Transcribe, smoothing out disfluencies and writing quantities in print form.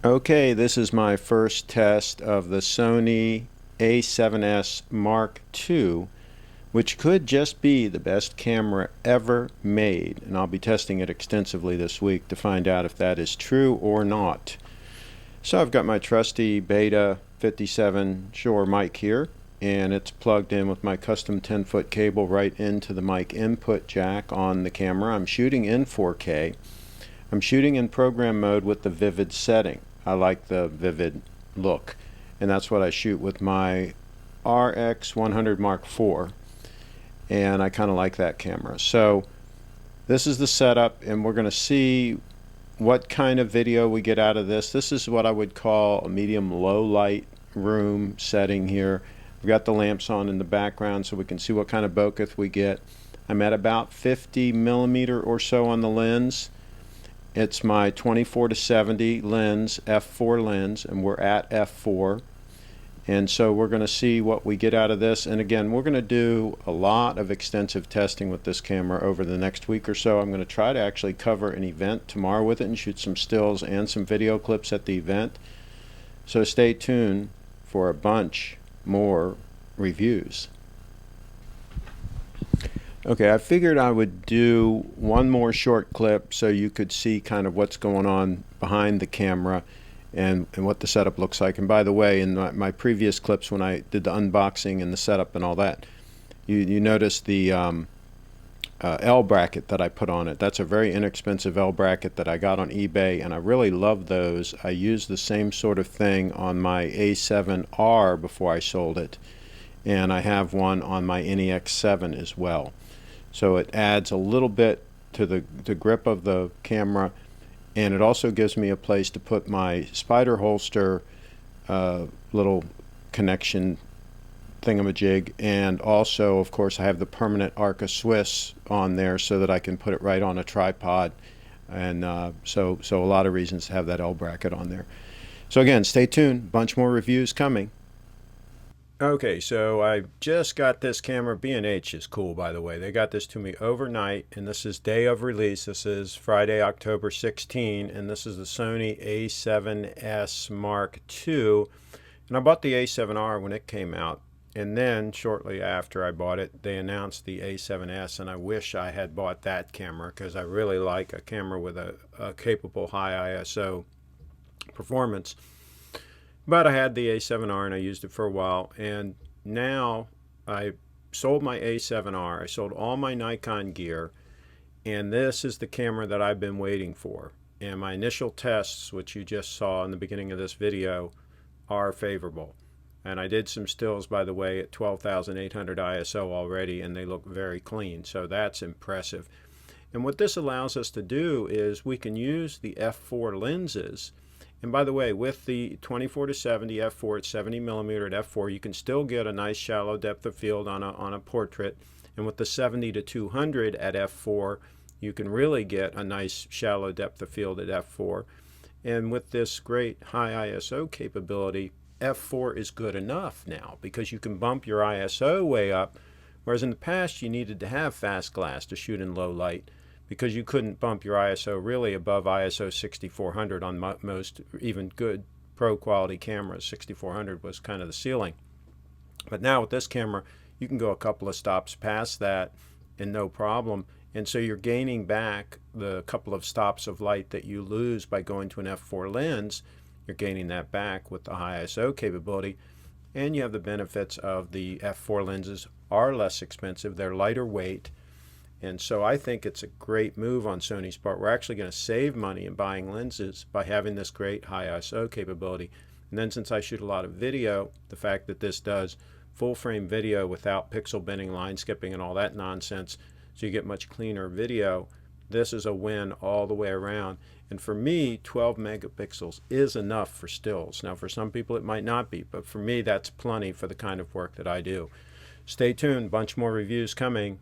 Okay, this is my first test of the Sony A7S Mark II, which could just be the best camera ever made, and I'll be testing it extensively this week to find out if that is true or not. So I've got my trusty Beta 57 Shure mic here, and it's plugged in with my custom 10-foot cable right into the mic input jack on the camera. I'm shooting in 4K. I'm shooting in program mode with the vivid setting. I like the vivid look, and that's what I shoot with my RX100 Mark IV, and I kind of like that camera. So this is the setup, and we're going to see what kind of video we get out of this. This is what I would call a medium low light room setting here. We've got the lamps on in the background so we can see what kind of bokeh we get. I'm at about 50 millimeter or so on the lens. It's my 24-70 lens, f4 lens, and we're at f4. And so we're going to see what we get out of this. And again, we're going to do a lot of extensive testing with this camera over the next week or so. I'm going to try to actually cover an event tomorrow with it and shoot some stills and some video clips at the event. So stay tuned for a bunch more reviews. Okay, I figured I would do one more short clip so you could see kind of what's going on behind the camera and what the setup looks like. And by the way, in my previous clips when I did the unboxing and the setup and all that, you noticed the L bracket that I put on it. That's a very inexpensive L bracket that I got on eBay, and I really love those. I used the same sort of thing on my A7R before I sold it, and I have one on my NEX7 as well. So it adds a little bit to the grip of the camera, and it also gives me a place to put my spider holster little connection thingamajig, and also of course I have the permanent Arca Swiss on there so that I can put it right on a tripod, and so a lot of reasons to have that L bracket on there. So again, stay tuned, bunch more reviews coming. Okay, so I just got this camera. B&H is cool, by the way. They got this to me overnight, and this is day of release. This is Friday, October 16, and this is the Sony A7S Mark II. And I bought the A7R when it came out, and then shortly after I bought it, they announced the A7S, and I wish I had bought that camera because I really like a camera with a capable high ISO performance. But I had the A7R and I used it for a while, and now I sold my A7R. I sold all my Nikon gear, and this is the camera that I've been waiting for. And my initial tests, which you just saw in the beginning of this video, are favorable. And I did some stills, by the way, at 12,800 ISO already, and they look very clean, so that's impressive. And what this allows us to do is we can use the f4 lenses. And by the way, with the 24-70 f4 at 70 millimeter at f4, you can still get a nice shallow depth of field on a portrait. And with the 70-200 at f4, you can really get a nice shallow depth of field at f4. And with this great high ISO capability, f4 is good enough now because you can bump your ISO way up, whereas in the past you needed to have fast glass to shoot in low light, because you couldn't bump your ISO really above ISO 6400 on most even good pro quality cameras. 6400 was kind of the ceiling. But now with this camera, you can go a couple of stops past that and no problem. And so you're gaining back the couple of stops of light that you lose by going to an f4 lens. You're gaining that back with the high ISO capability. And you have the benefits of the f4 lenses are less expensive. They're lighter weight. And so I think it's a great move on Sony's part. We're actually going to save money in buying lenses by having this great high ISO capability. And then since I shoot a lot of video, the fact that this does full frame video without pixel binning, line skipping, and all that nonsense, so you get much cleaner video, this is a win all the way around. And for me, 12 megapixels is enough for stills. Now for some people it might not be, but for me that's plenty for the kind of work that I do. Stay tuned, bunch more reviews coming.